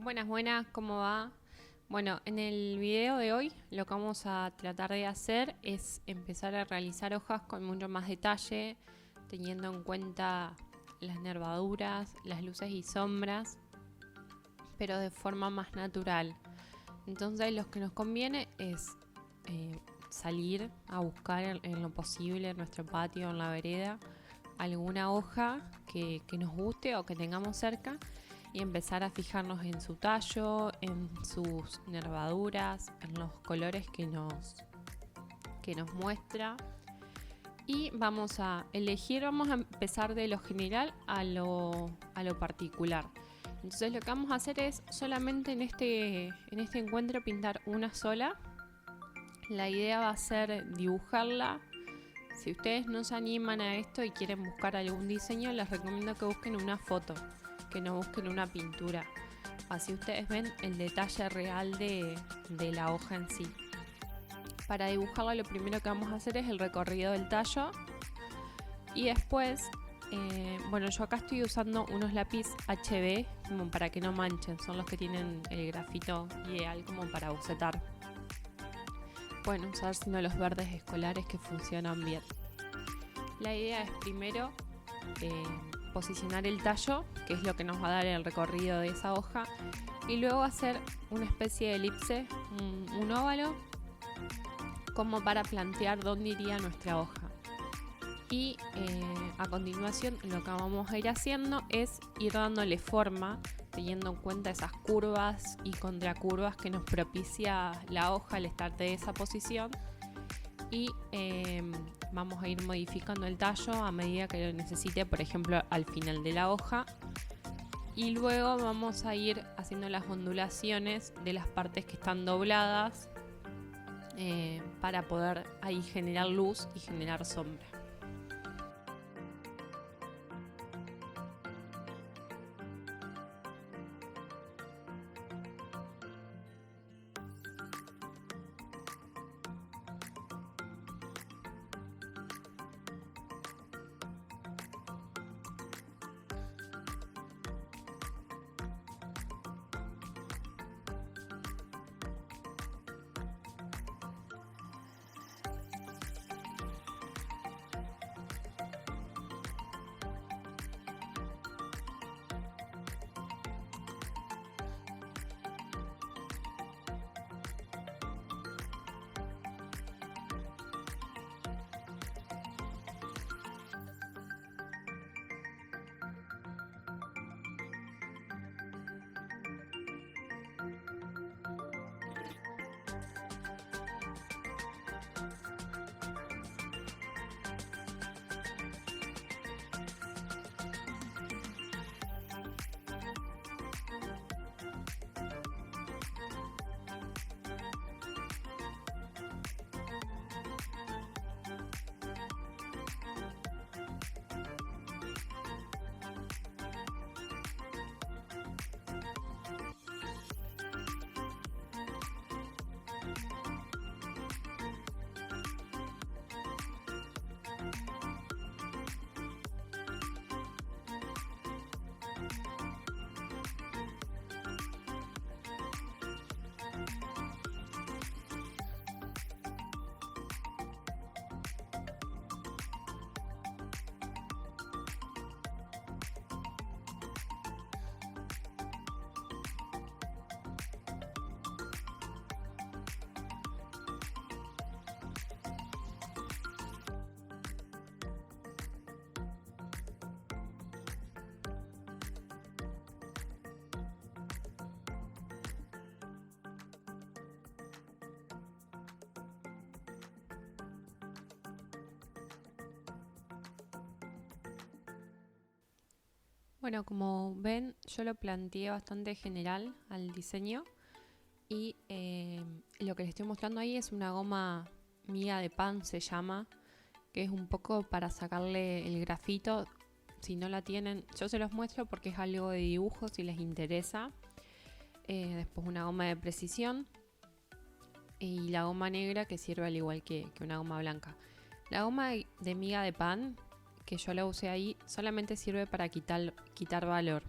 Buenas, buenas, ¿cómo va? Bueno, en el video de hoy lo que vamos a tratar de hacer es empezar a realizar hojas con mucho más detalle, teniendo en cuenta las nervaduras, las luces y sombras, pero de forma más natural. Entonces lo que nos conviene es salir a buscar en lo posible en nuestro patio, en la vereda, alguna hoja que nos guste o que tengamos cerca y empezar a fijarnos en su tallo, en sus nervaduras, en los colores que nos muestra. Y vamos a elegir, vamos a empezar de lo general a lo particular. Entonces lo que vamos a hacer es solamente en este encuentro pintar una sola. La idea va a ser dibujarla. Si ustedes no se animan a esto y quieren buscar algún diseño, les recomiendo que busquen una foto, que no busquen una pintura. Así ustedes ven el detalle real de la hoja en sí. Para dibujarla lo primero que vamos a hacer es el recorrido del tallo. Y después, yo acá estoy usando unos lápiz HB como para que no manchen. Son los que tienen el grafito ideal como para bocetar. Pueden usar sino los verdes escolares que funcionan bien. La idea es primero posicionar el tallo, que es lo que nos va a dar el recorrido de esa hoja, y luego hacer una especie de elipse, un óvalo, como para plantear dónde iría nuestra hoja. Y a continuación lo que vamos a ir haciendo es ir dándole forma, teniendo en cuenta esas curvas y contracurvas que nos propicia la hoja al estar de esa posición. Y vamos a ir modificando el tallo a medida que lo necesite, por ejemplo al final de la hoja, y luego vamos a ir haciendo las ondulaciones de las partes que están dobladas para poder ahí generar luz y generar sombra. Bueno, como ven, yo lo planteé bastante general al diseño y lo que les estoy mostrando ahí es una goma miga de pan, se llama, que es un poco para sacarle el grafito. Si no la tienen, yo se los muestro porque es algo de dibujo si les interesa. Después una goma de precisión y la goma negra que sirve al igual que una goma blanca. La goma de miga de pan que yo la usé ahí solamente sirve para quitar valor.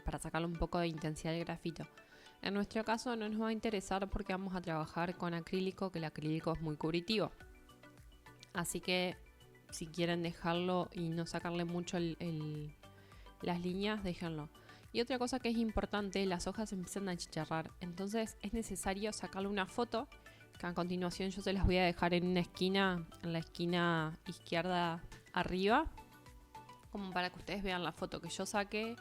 para sacarle un poco de intensidad al grafito. En nuestro caso no nos va a interesar porque vamos a trabajar con acrílico, que el acrílico es muy cubritivo. Así que si quieren dejarlo y no sacarle mucho las líneas, déjenlo. Y otra cosa que es importante, las hojas empiezan a chicharrar. Entonces es necesario sacarle una foto, que a continuación yo se las voy a dejar en una esquina, en la esquina izquierda arriba, como para que ustedes vean la foto que yo saqué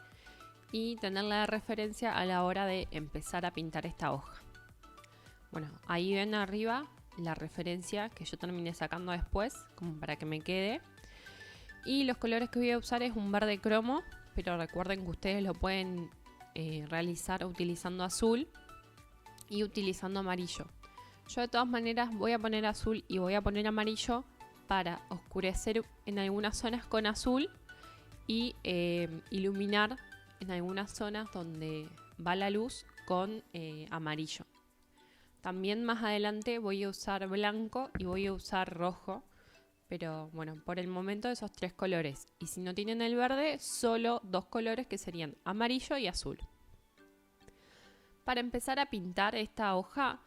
y tenerla de referencia a la hora de empezar a pintar esta hoja. Bueno, ahí ven arriba la referencia que yo terminé sacando después, como para que me quede. Y los colores que voy a usar es un verde cromo, pero recuerden que ustedes lo pueden realizar utilizando azul y utilizando amarillo. Yo de todas maneras voy a poner azul y voy a poner amarillo para oscurecer en algunas zonas con azul y iluminar en algunas zonas donde va la luz con amarillo. También más adelante voy a usar blanco y voy a usar rojo. Pero bueno, por el momento esos 3 colores. Y si no tienen el verde, solo 2 colores que serían amarillo y azul. Para empezar a pintar esta hoja,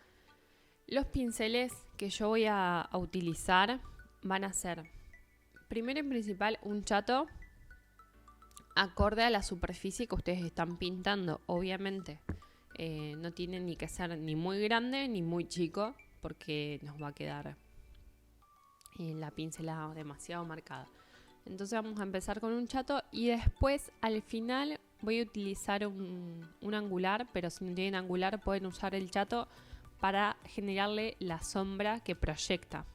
los pinceles que yo voy a utilizar van a ser, primero y principal, un chato acorde a la superficie que ustedes están pintando. Obviamente no tiene ni que ser ni muy grande ni muy chico, porque nos va a quedar la pincelada demasiado marcada. Entonces vamos a empezar con un chato y después al final voy a utilizar un angular, pero si no tienen angular pueden usar el chato para generarle la sombra que proyecta.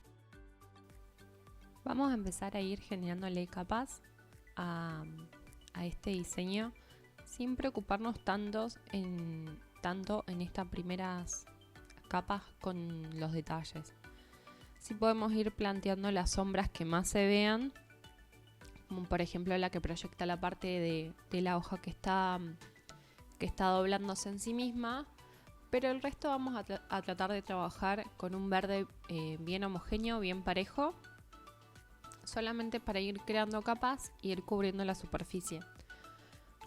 Vamos a empezar a ir generándole capas a este diseño sin preocuparnos tanto en estas primeras capas con los detalles. Sí podemos ir planteando las sombras que más se vean, como por ejemplo la que proyecta la parte de la hoja que está doblándose en sí misma, pero el resto vamos a tratar de trabajar con un verde bien homogéneo, bien parejo, solamente para ir creando capas y ir cubriendo la superficie.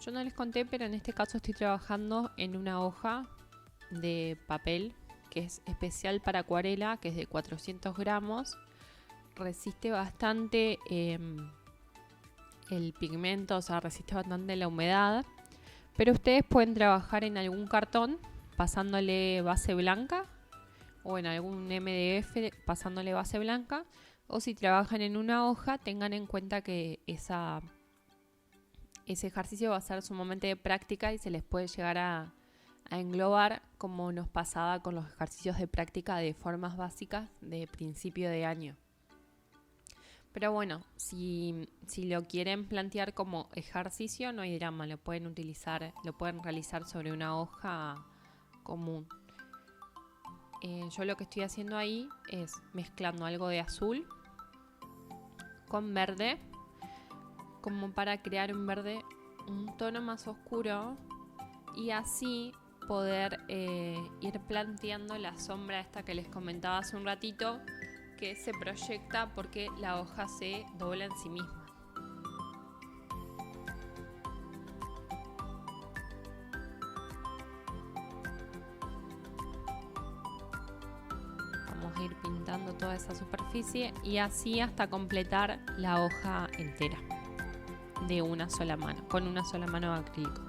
Yo no les conté, pero en este caso estoy trabajando en una hoja de papel que es especial para acuarela, que es de 400 gramos. Resiste bastante el pigmento, o sea, resiste bastante la humedad. Pero ustedes pueden trabajar en algún cartón pasándole base blanca, o en algún MDF pasándole base blanca, o si trabajan en una hoja, tengan en cuenta que ese ejercicio va a ser sumamente de práctica y se les puede llegar a englobar, como nos pasaba con los ejercicios de práctica de formas básicas de principio de año. Pero bueno, si lo quieren plantear como ejercicio, no hay drama, lo pueden utilizar, lo pueden realizar sobre una hoja común. Yo lo que estoy haciendo ahí es mezclando algo de azul con verde, como para crear un verde un tono más oscuro y así poder ir planteando la sombra esta que les comentaba hace un ratito, que se proyecta porque la hoja se dobla en sí misma. Vamos a ir pintando toda esa superficie y así hasta completar la hoja entera de una sola mano, con una sola mano de acrílico.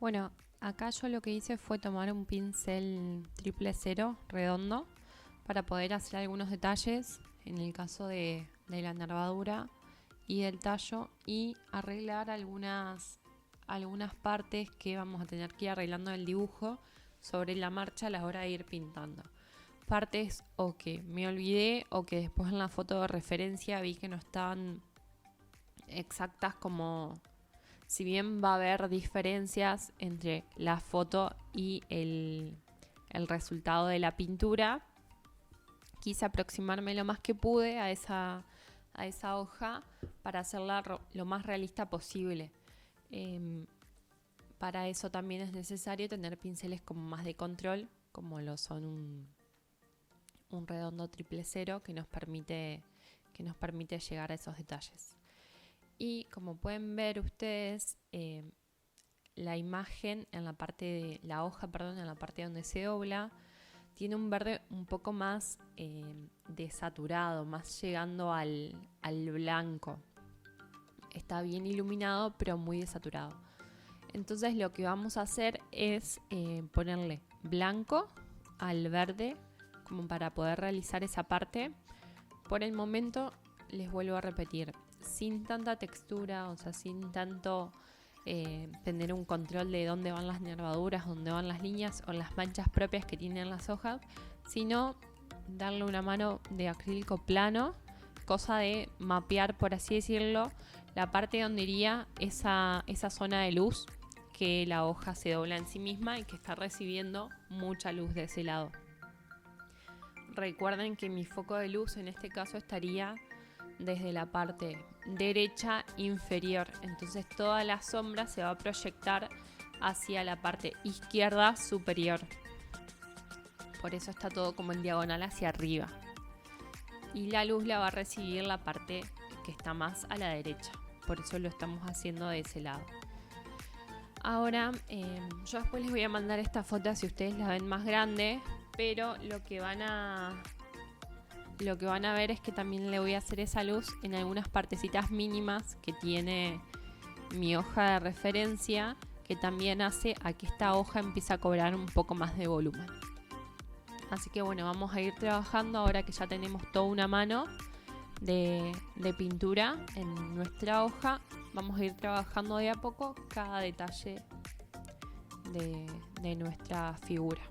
Bueno, acá yo lo que hice fue tomar un pincel 000 redondo para poder hacer algunos detalles en el caso de la nervadura y del tallo, y arreglar algunas partes que vamos a tener que ir arreglando el dibujo sobre la marcha a la hora de ir pintando. Partes o que me olvidé o que después en la foto de referencia vi que no estaban exactas, como si bien va a haber diferencias entre la foto y el resultado de la pintura, quise aproximarme lo más que pude a esa hoja para hacerla lo más realista posible. Para eso también es necesario tener pinceles como más de control, como lo son un redondo 000 que nos permite llegar a esos detalles. Y como pueden ver ustedes, la imagen en la parte de la hoja, en la parte donde se dobla, tiene un verde un poco más desaturado, más llegando al blanco. Está bien iluminado, pero muy desaturado. Entonces lo que vamos a hacer es ponerle blanco al verde, como para poder realizar esa parte. Por el momento, les vuelvo a repetir, sin tanta textura, o sea, sin tanto tener un control de dónde van las nervaduras, dónde van las líneas o las manchas propias que tienen las hojas, sino darle una mano de acrílico plano, cosa de mapear, por así decirlo, la parte donde iría esa zona de luz, que la hoja se dobla en sí misma y que está recibiendo mucha luz de ese lado. Recuerden que mi foco de luz en este caso estaría desde la parte derecha inferior, entonces toda la sombra se va a proyectar hacia la parte izquierda superior. Por eso está todo como en diagonal hacia arriba. Y la luz la va a recibir la parte que está más a la derecha. Por eso lo estamos haciendo de ese lado. Ahora, yo después les voy a mandar esta foto si ustedes la ven más grande, pero lo que van a ver es que también le voy a hacer esa luz en algunas partecitas mínimas que tiene mi hoja de referencia, que también hace a que esta hoja empiece a cobrar un poco más de volumen. Así que bueno, vamos a ir trabajando ahora que ya tenemos toda una mano de pintura en nuestra hoja. Vamos a ir trabajando de a poco cada detalle de nuestra figura.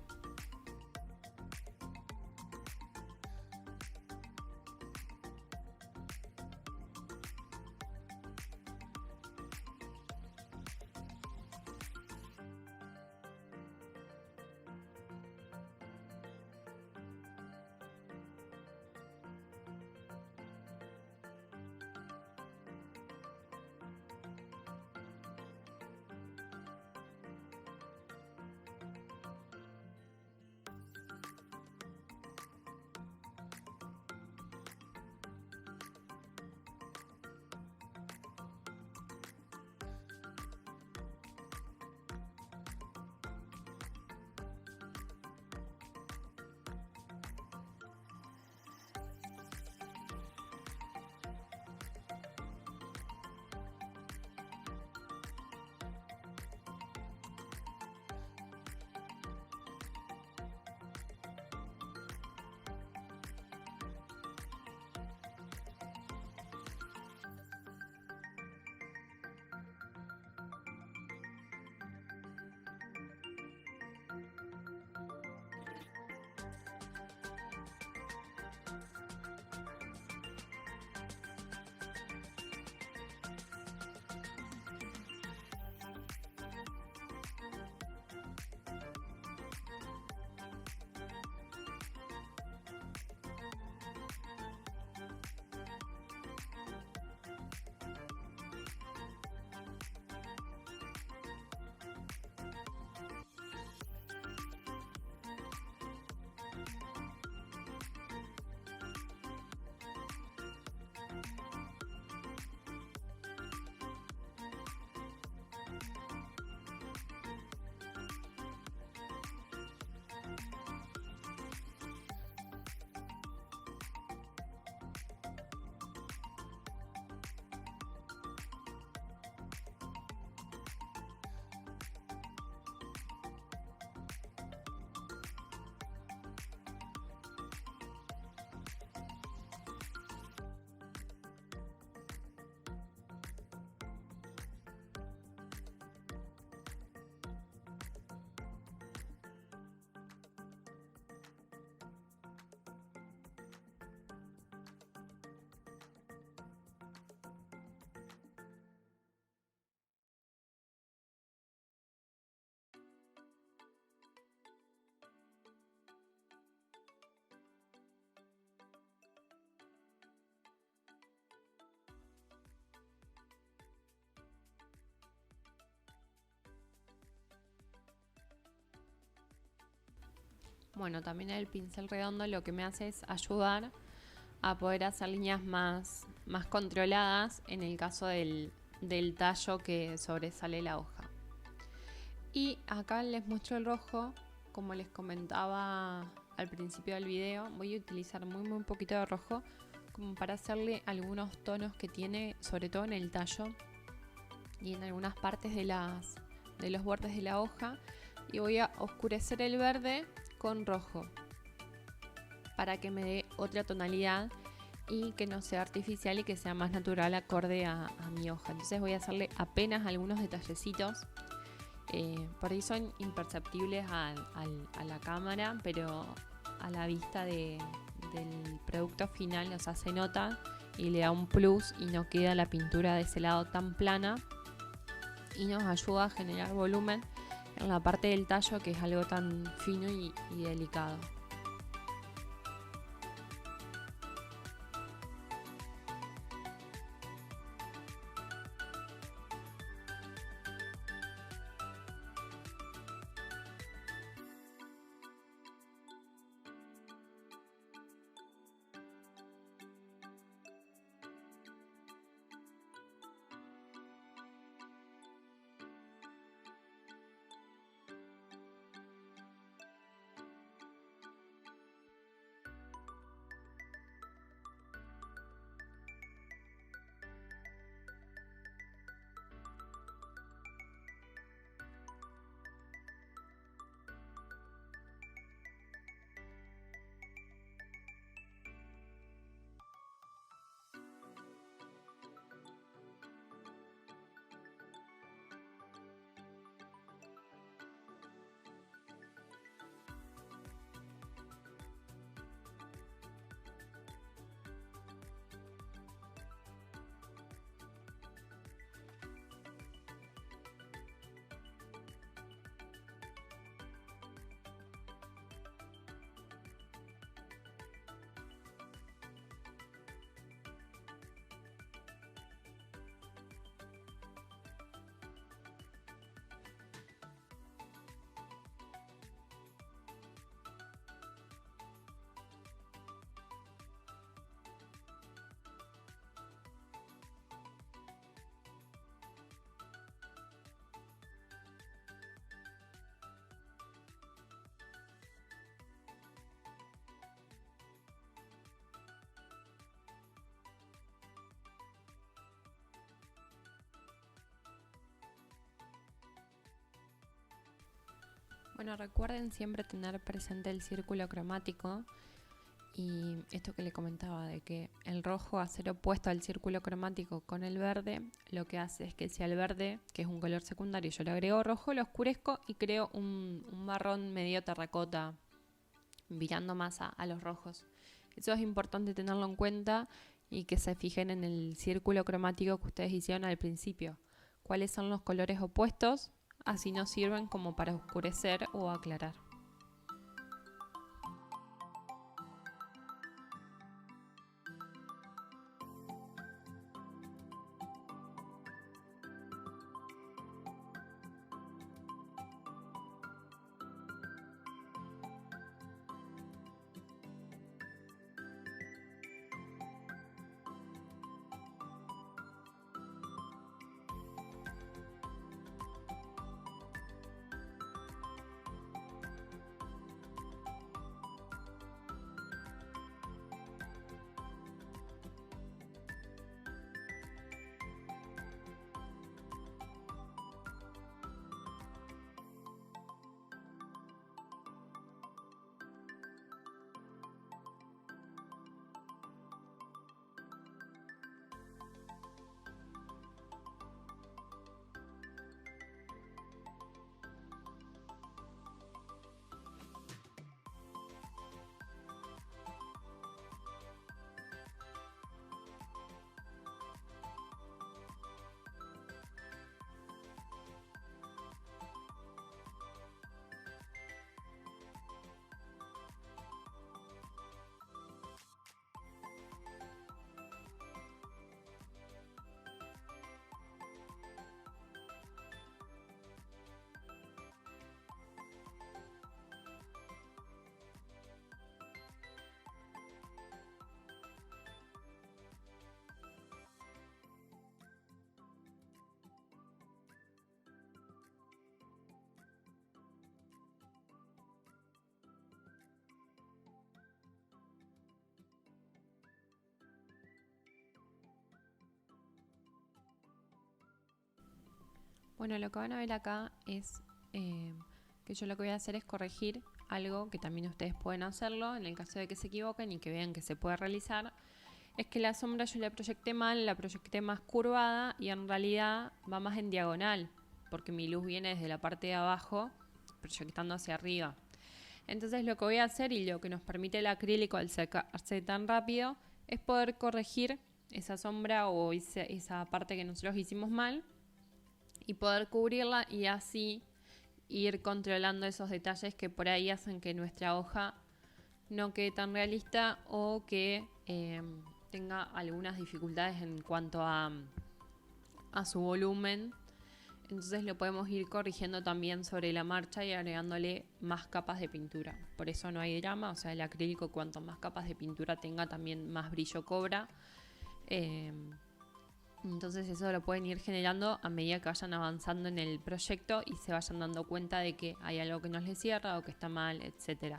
Bueno, también el pincel redondo lo que me hace es ayudar a poder hacer líneas más controladas en el caso del tallo que sobresale la hoja. Y acá les muestro el rojo, como les comentaba al principio del video, voy a utilizar muy poquito de rojo como para hacerle algunos tonos que tiene, sobre todo en el tallo y en algunas partes de los bordes de la hoja, y voy a oscurecer el verde con rojo para que me dé otra tonalidad y que no sea artificial y que sea más natural acorde a mi hoja. Entonces voy a hacerle apenas algunos detallecitos. Por ahí son imperceptibles a la cámara, pero a la vista del producto final, o sea, se nota y le da un plus y no queda la pintura de ese lado tan plana y nos ayuda a generar volumen en la parte del tallo, que es algo tan fino y delicado. Bueno, recuerden siempre tener presente el círculo cromático y esto que le comentaba de que el rojo, a ser opuesto al círculo cromático con el verde, lo que hace es que si al verde, que es un color secundario, yo le agrego rojo, lo oscurezco y creo un marrón medio terracota, virando más a los rojos. Eso es importante tenerlo en cuenta y que se fijen en el círculo cromático que ustedes hicieron al principio. ¿Cuáles son los colores opuestos? Así nos sirven como para oscurecer o aclarar. Bueno, lo que van a ver acá es que yo lo que voy a hacer es corregir algo que también ustedes pueden hacerlo en el caso de que se equivoquen y que vean que se puede realizar. Es que la sombra yo la proyecté mal, la proyecté más curvada y en realidad va más en diagonal, porque mi luz viene desde la parte de abajo proyectando hacia arriba. Entonces lo que voy a hacer y lo que nos permite el acrílico al secarse tan rápido es poder corregir esa sombra o esa parte que nosotros hicimos mal y poder cubrirla y así ir controlando esos detalles que por ahí hacen que nuestra hoja no quede tan realista o que tenga algunas dificultades en cuanto a su volumen. Entonces lo podemos ir corrigiendo también sobre la marcha y agregándole más capas de pintura. Por eso no hay drama, o sea, el acrílico cuanto más capas de pintura tenga también más brillo cobra. Entonces eso lo pueden ir generando a medida que vayan avanzando en el proyecto y se vayan dando cuenta de que hay algo que no les cierra o que está mal, etc.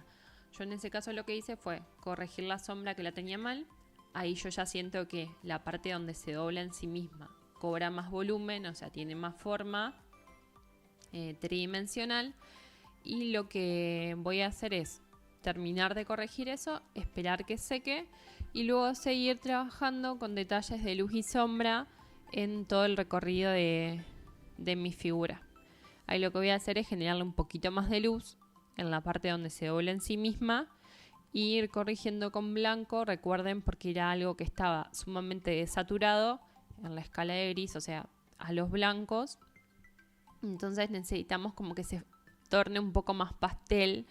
Yo en ese caso lo que hice fue corregir la sombra que la tenía mal. Ahí yo ya siento que la parte donde se dobla en sí misma cobra más volumen, o sea, tiene más forma tridimensional. Y lo que voy a hacer es terminar de corregir eso, esperar que seque y luego seguir trabajando con detalles de luz y sombra en todo el recorrido de mi figura. Ahí lo que voy a hacer es generarle un poquito más de luz en la parte donde se dobla en sí misma y ir corrigiendo con blanco, recuerden, porque era algo que estaba sumamente saturado en la escala de gris, o sea, a los blancos. Entonces necesitamos como que se torne un poco más pastel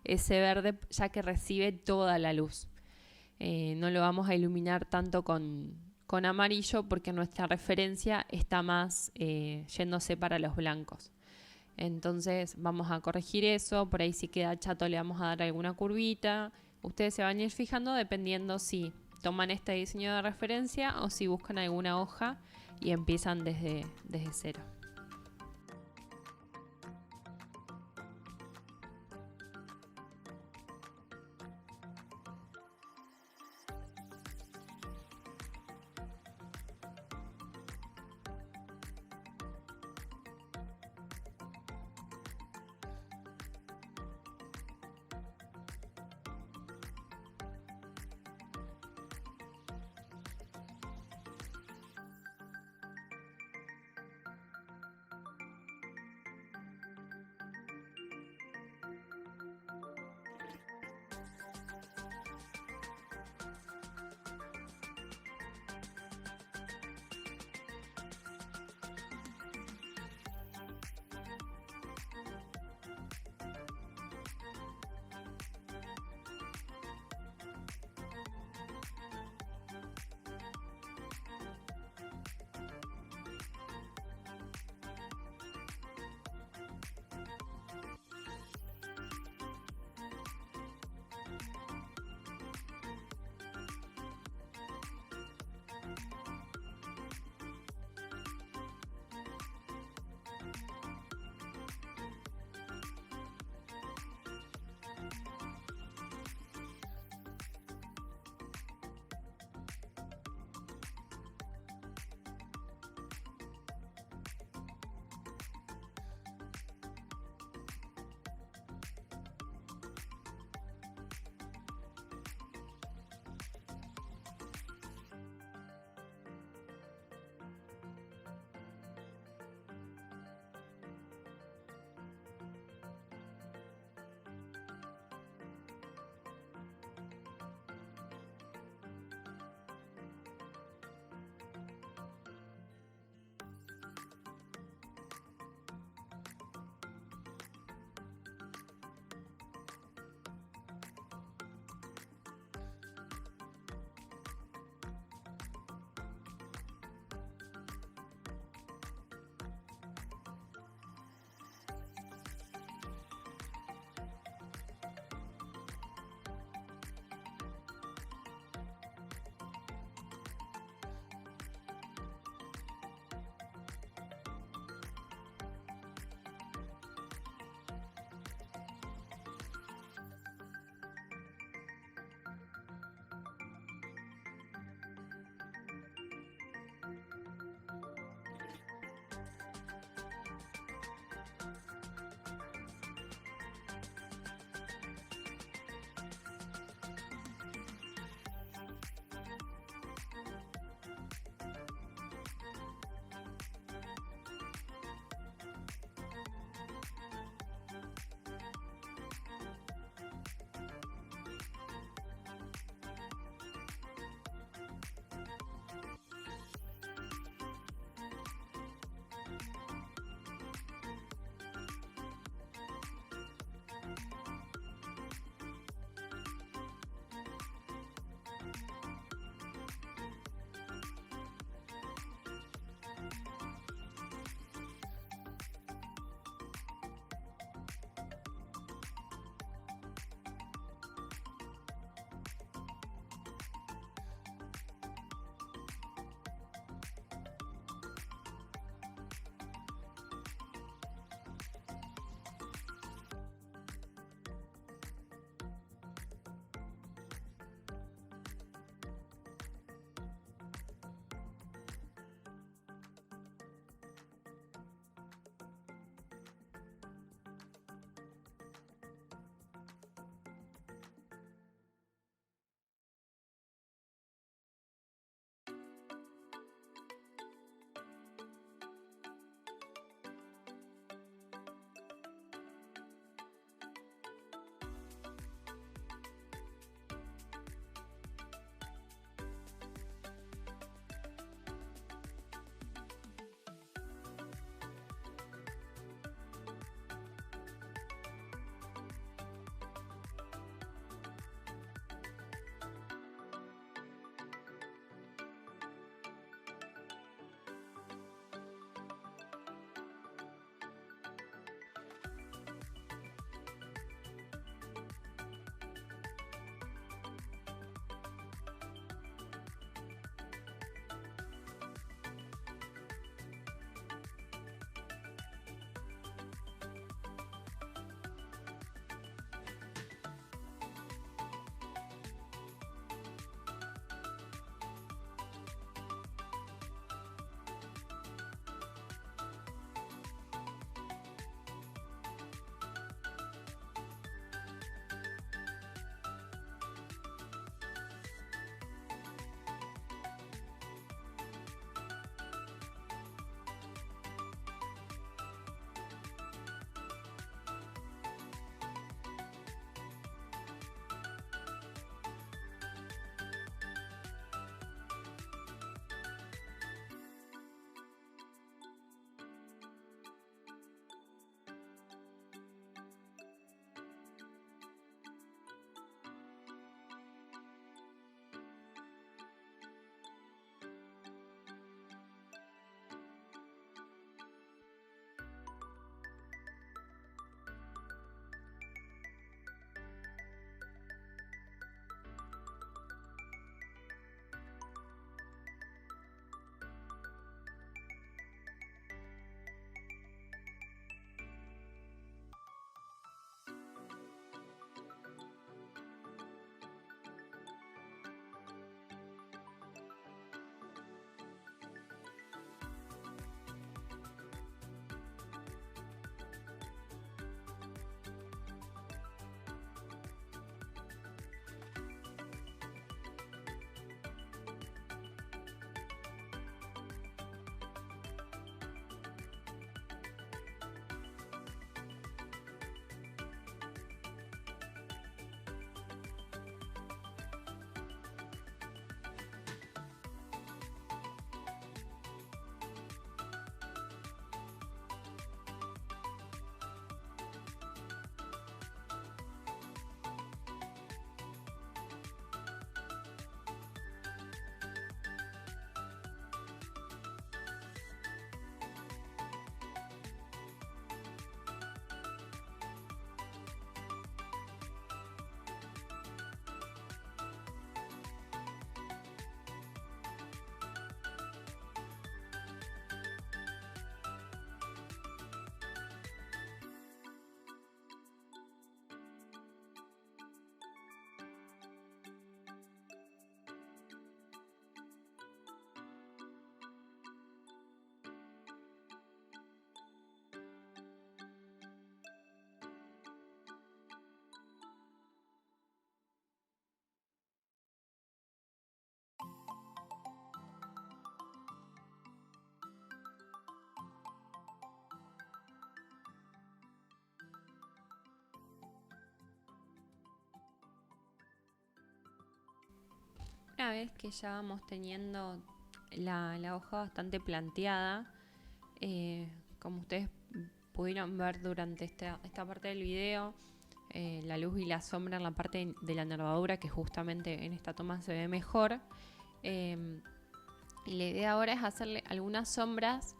ese verde, ya que recibe toda la luz. No lo vamos a iluminar tanto con amarillo porque nuestra referencia está más yéndose para los blancos. Entonces vamos a corregir eso, por ahí si queda chato le vamos a dar alguna curvita. Ustedes se van a ir fijando dependiendo si toman este diseño de referencia o si buscan alguna hoja y empiezan desde cero. una vez que ya vamos teniendo la hoja bastante planteada, como ustedes pudieron ver durante esta parte del video, la luz y la sombra en la parte de la nervadura, que justamente en esta toma se ve mejor. Y la idea ahora es hacerle algunas sombras.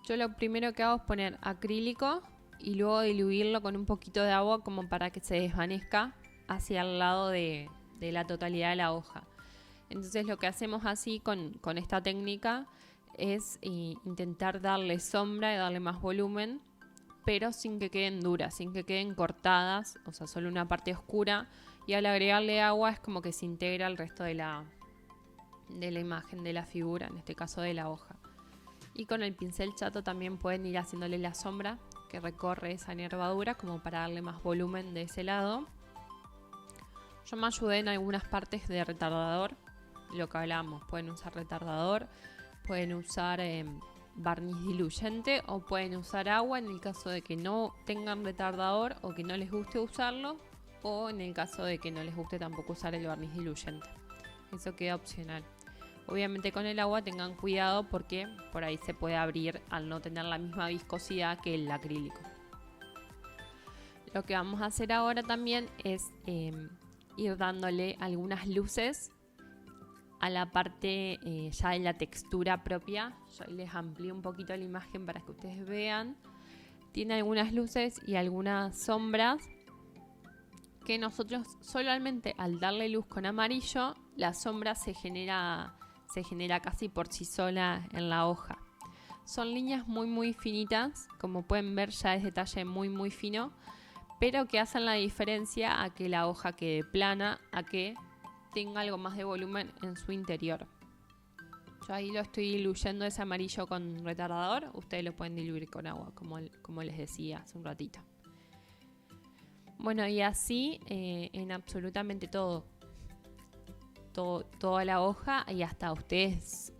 Yo lo primero que hago es poner acrílico y luego diluirlo con un poquito de agua como para que se desvanezca hacia el lado de la totalidad de la hoja. Entonces lo que hacemos así con esta técnica es intentar darle sombra y darle más volumen, pero sin que queden duras, sin que queden cortadas, o sea, solo una parte oscura. Y al agregarle agua es como que se integra el resto de la imagen, de la figura, en este caso de la hoja. Y con el pincel chato también pueden ir haciéndole la sombra que recorre esa nervadura como para darle más volumen de ese lado. Yo me ayudé en algunas partes de retardador, lo que hablábamos, pueden usar retardador, pueden usar barniz diluyente o pueden usar agua en el caso de que no tengan retardador o que no les guste usarlo, o en el caso de que no les guste tampoco usar el barniz diluyente. Eso queda opcional. Obviamente con el agua tengan cuidado porque por ahí se puede abrir al no tener la misma viscosidad que el acrílico. Lo que vamos a hacer ahora también es ir dándole algunas luces a la parte ya de la textura propia. Yo les amplío un poquito la imagen para que ustedes vean. Tiene algunas luces y algunas sombras que nosotros solamente al darle luz con amarillo, la sombra se genera casi por sí sola en la hoja. Son líneas muy finitas, como pueden ver ya es detalle muy fino, pero que hacen la diferencia a que la hoja quede plana, a que tenga algo más de volumen en su interior. Yo ahí lo estoy diluyendo ese amarillo con retardador, ustedes lo pueden diluir con agua, como les decía hace un ratito. Bueno, y así en absolutamente todo. Toda la hoja y hasta ustedes,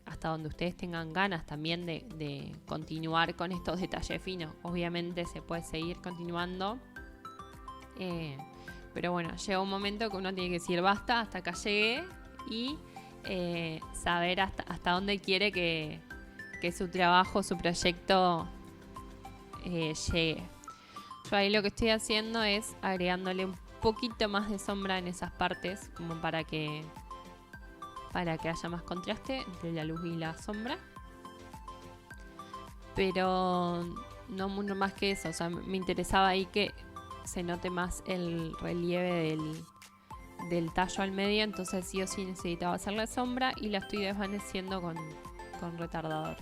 hasta donde ustedes tengan ganas también de continuar con estos detalles finos. Obviamente se puede seguir continuando, pero bueno, llega un momento que uno tiene que decir basta, hasta acá llegué, y saber hasta dónde quiere que su trabajo, su proyecto llegue. Yo ahí lo que estoy haciendo es agregándole un poquito más de sombra en esas partes, como para que haya más contraste entre la luz y la sombra. Pero no mucho más que eso, o sea, me interesaba ahí que se note más el relieve del tallo al medio, entonces sí o sí necesitaba hacerle sombra y la estoy desvaneciendo con retardador.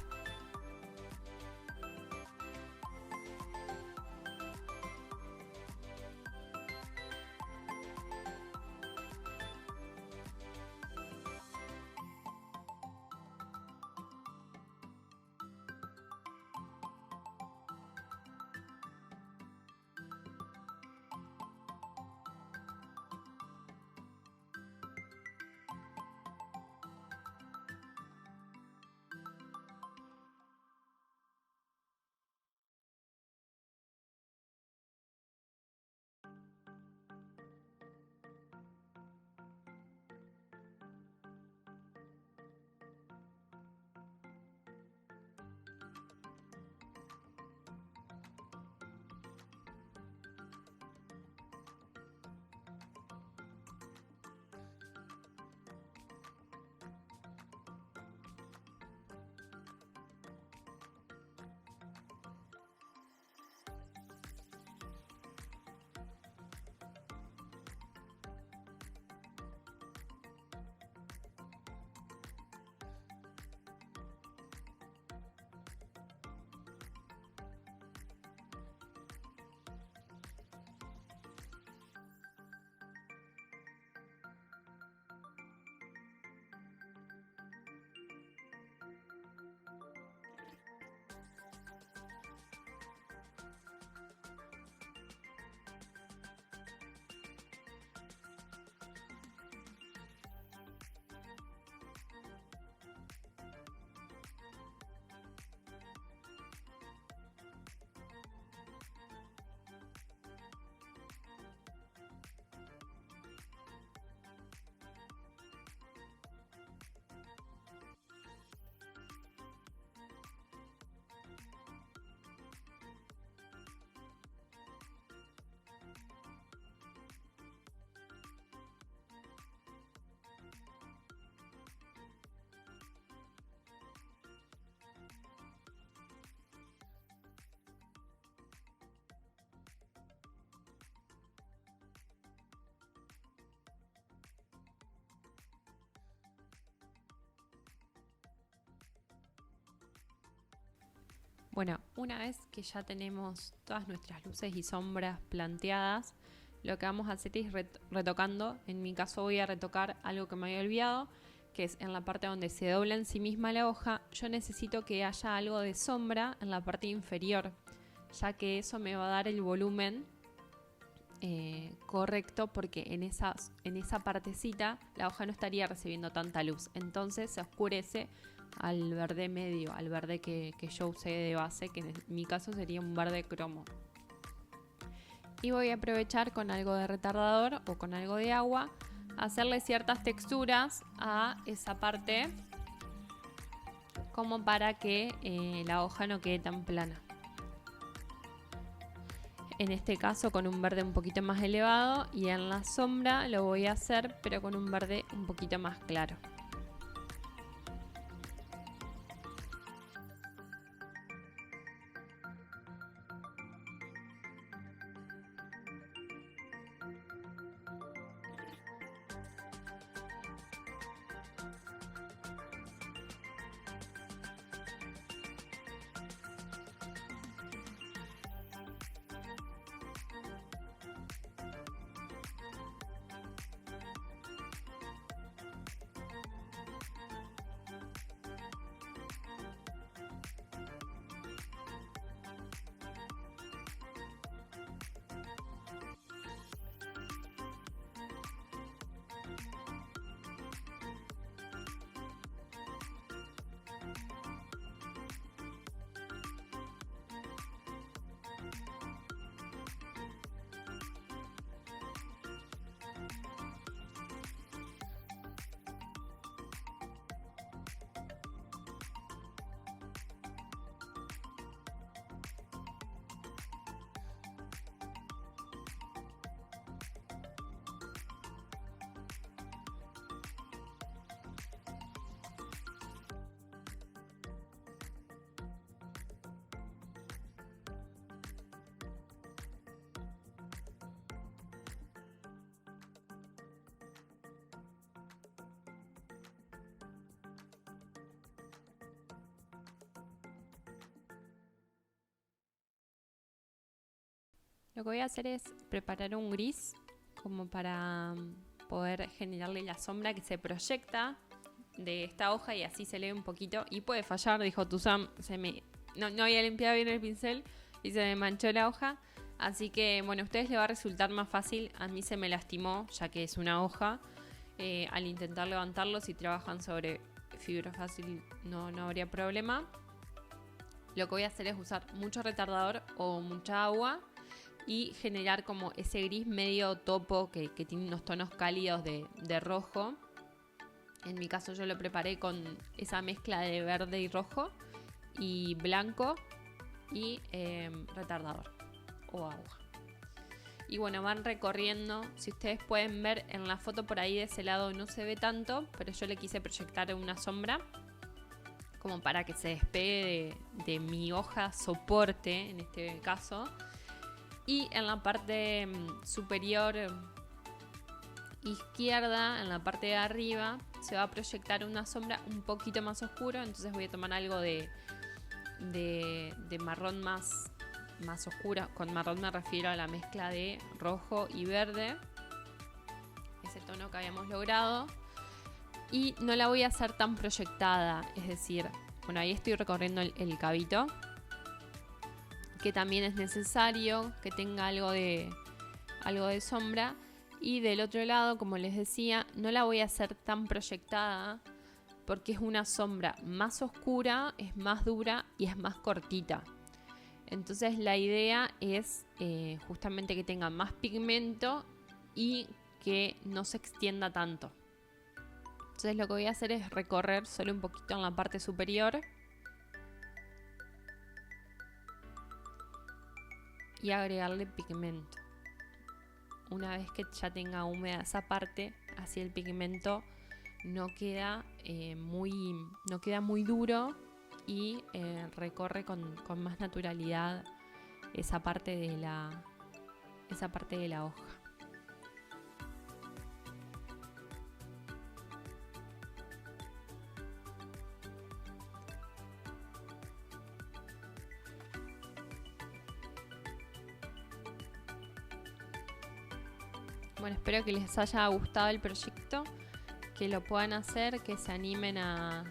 Bueno, una vez que ya tenemos todas nuestras luces y sombras planteadas, lo que vamos a hacer es retocando. En mi caso voy a retocar algo que me había olvidado, que es en la parte donde se dobla en sí misma la hoja. Yo necesito que haya algo de sombra en la parte inferior, ya que eso me va a dar el volumen correcto, porque en esa partecita la hoja no estaría recibiendo tanta luz, entonces se oscurece al verde medio, al verde que yo usé de base, que en mi caso sería un verde cromo. Y voy a aprovechar con algo de retardador o con algo de agua, hacerle ciertas texturas a esa parte, como para que la hoja no quede tan plana. En este caso con un verde un poquito más elevado, y en la sombra lo voy a hacer pero con un verde un poquito más claro. Lo que voy a hacer es preparar un gris como para poder generarle la sombra que se proyecta de esta hoja, y así se lee un poquito. Y puede fallar, dijo Tusam, no había limpiado bien el pincel y se me manchó la hoja. Así que bueno, a ustedes les va a resultar más fácil. A mí se me lastimó, ya que es una hoja. Al intentar levantarlo, si trabajan sobre fibra fácil no habría problema. Lo que voy a hacer es usar mucho retardador o mucha agua y generar como ese gris medio topo que tiene unos tonos cálidos de rojo. En mi caso yo lo preparé con esa mezcla de verde y rojo y blanco y retardador o agua. Y bueno, van recorriendo. Si ustedes pueden ver en la foto por ahí de ese lado no se ve tanto, pero yo le quise proyectar una sombra como para que se despegue de mi hoja soporte en este caso. Y en la parte superior izquierda, en la parte de arriba, se va a proyectar una sombra un poquito más oscura. Entonces voy a tomar algo de marrón más oscura. Con marrón me refiero a la mezcla de rojo y verde, ese tono que habíamos logrado. Y no la voy a hacer tan proyectada, es decir, bueno, ahí estoy recorriendo el cabito, que también es necesario que tenga algo de sombra. Y del otro lado, como les decía, no la voy a hacer tan proyectada porque es una sombra más oscura, es más dura y es más cortita. Entonces la idea es justamente que tenga más pigmento y que no se extienda tanto. Entonces lo que voy a hacer es recorrer solo un poquito en la parte superior y agregarle pigmento. Una vez que ya tenga húmeda esa parte, así el pigmento no queda muy duro y recorre con más naturalidad esa parte de la hoja. Bueno, espero que les haya gustado el proyecto, que lo puedan hacer, que se animen a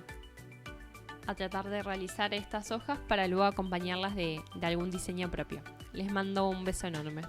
tratar de realizar estas hojas para luego acompañarlas de algún diseño propio. Les mando un beso enorme.